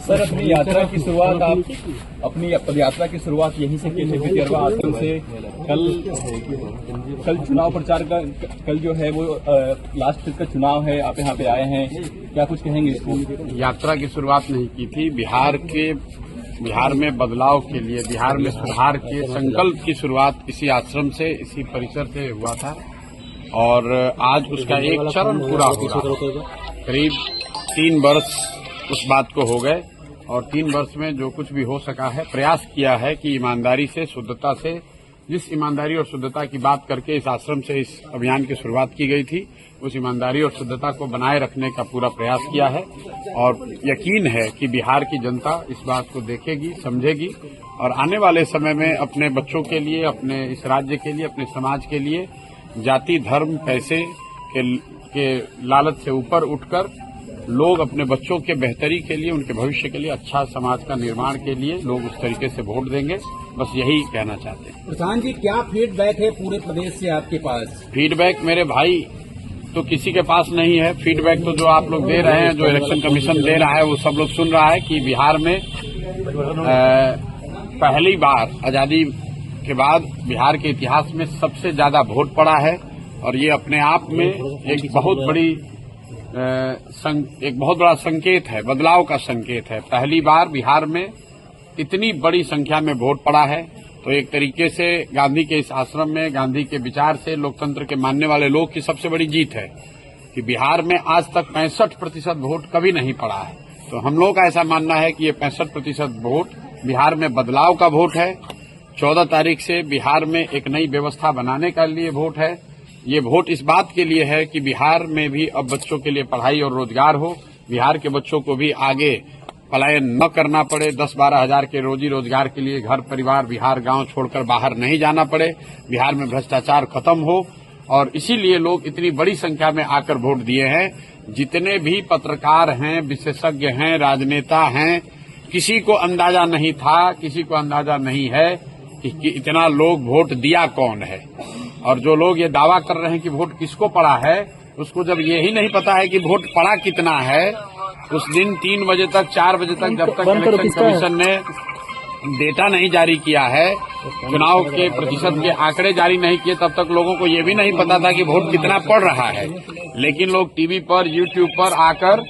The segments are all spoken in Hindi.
सर, अपनी यात्रा की शुरुआत आप अपनी पदयात्रा की शुरुआत यहीं से की थी, भितियरवा आश्रम से। कल चुनाव प्रचार का कल जो है वो लास्ट फेज का चुनाव है, आप यहाँ पे आए हैं, क्या कुछ कहेंगे इसको? यात्रा की शुरुआत नहीं की थी। बिहार में बदलाव के लिए, बिहार में सुधार के संकल्प की शुरुआत इसी आश्रम से, इसी परिसर से हुआ था और आज उसका एक चरण पूरा हो रहा। करीब 3 वर्ष उस बात को हो गए और 3 वर्ष में जो कुछ भी हो सका है, प्रयास किया है कि ईमानदारी से, शुद्धता से, जिस ईमानदारी और शुद्धता की बात करके इस आश्रम से इस अभियान की शुरुआत की गई थी, उस ईमानदारी और शुद्धता को बनाए रखने का पूरा प्रयास किया है और यकीन है कि बिहार की जनता इस बात को देखेगी, समझेगी और आने वाले समय में अपने बच्चों के लिए, अपने इस राज्य के लिए, अपने समाज के लिए जाति, धर्म, पैसे के लालच से ऊपर उठकर लोग अपने बच्चों के बेहतरी के लिए, उनके भविष्य के लिए, अच्छा समाज का निर्माण के लिए लोग उस तरीके से वोट देंगे। बस यही कहना चाहते हैं। प्रधान जी, क्या फीडबैक है पूरे प्रदेश से आपके पास? फीडबैक मेरे भाई तो किसी के पास नहीं है। फीडबैक तो जो आप लोग दे रहे हैं, जो इलेक्शन कमीशन दे रहा है, वो सब लोग सुन रहा है कि बिहार में पहली बार आजादी के बाद बिहार के इतिहास में सबसे ज्यादा वोट पड़ा है और ये अपने आप में एक बहुत बड़ा संकेत है, बदलाव का संकेत है। पहली बार बिहार में इतनी बड़ी संख्या में वोट पड़ा है, तो एक तरीके से गांधी के इस आश्रम में, गांधी के विचार से, लोकतंत्र के मानने वाले लोग की सबसे बड़ी जीत है कि बिहार में आज तक 65% वोट कभी नहीं पड़ा है। तो हम लोग का ऐसा मानना है कि ये 65% वोट बिहार में बदलाव का वोट है। 14 तारीख से बिहार में एक नई व्यवस्था बनाने के लिए वोट है। ये वोट इस बात के लिए है कि बिहार में भी अब बच्चों के लिए पढ़ाई और रोजगार हो, बिहार के बच्चों को भी आगे पलायन न करना पड़े, 10-12 हजार के रोजी रोजगार के लिए घर परिवार, बिहार गांव छोड़कर बाहर नहीं जाना पड़े, बिहार में भ्रष्टाचार खत्म हो और इसीलिए लोग इतनी बड़ी संख्या में आकर वोट दिए हैं। जितने भी पत्रकार हैं, विशेषज्ञ हैं, राजनेता हैं, किसी को अंदाजा नहीं था, किसी को अंदाजा नहीं है कि इतना लोग वोट दिया कौन है। और जो लोग ये दावा कर रहे हैं कि वोट किसको पड़ा है, उसको जब यही नहीं पता है कि वोट पड़ा कितना है, उस दिन 3 बजे तक, 4 बजे तक, जब तक इलेक्शन कमीशन ने डेटा नहीं जारी किया है, चुनाव के प्रतिशत के आंकड़े जारी नहीं किए, तब तक लोगों को ये भी नहीं पता था कि वोट कितना पड़ रहा है। लेकिन लोग टीवी पर, यूट्यूब पर आकर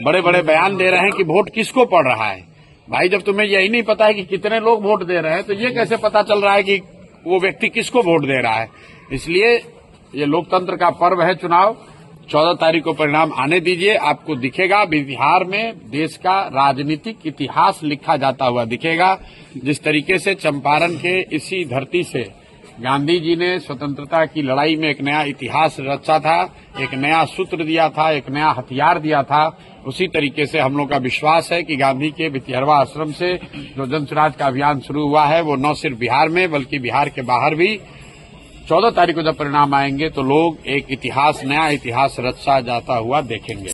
बड़े बड़े बयान दे रहे हैं कि वोट किसको पड़ रहा है। भाई, जब तुम्हें यही नहीं पता है कि कितने लोग वोट दे रहे हैं, तो ये कैसे पता चल रहा है कि वो व्यक्ति किसको वोट दे रहा है? इसलिए ये लोकतंत्र का पर्व है चुनाव। 14 तारीख को परिणाम आने दीजिए, आपको दिखेगा बिहार में देश का राजनीतिक इतिहास लिखा जाता हुआ दिखेगा। जिस तरीके से चंपारण के इसी धरती से गांधी जी ने स्वतंत्रता की लड़ाई में एक नया इतिहास रचा था, एक नया सूत्र दिया था, एक नया हथियार दिया था, उसी तरीके से हम लोग का विश्वास है कि गांधी के भितियरवा आश्रम से जो जन स्वराज का अभियान शुरू हुआ है, वो न सिर्फ बिहार में बल्कि बिहार के बाहर भी 14 तारीख को जब परिणाम आएंगे तो लोग एक इतिहास, नया इतिहास रचा जाता हुआ देखेंगे।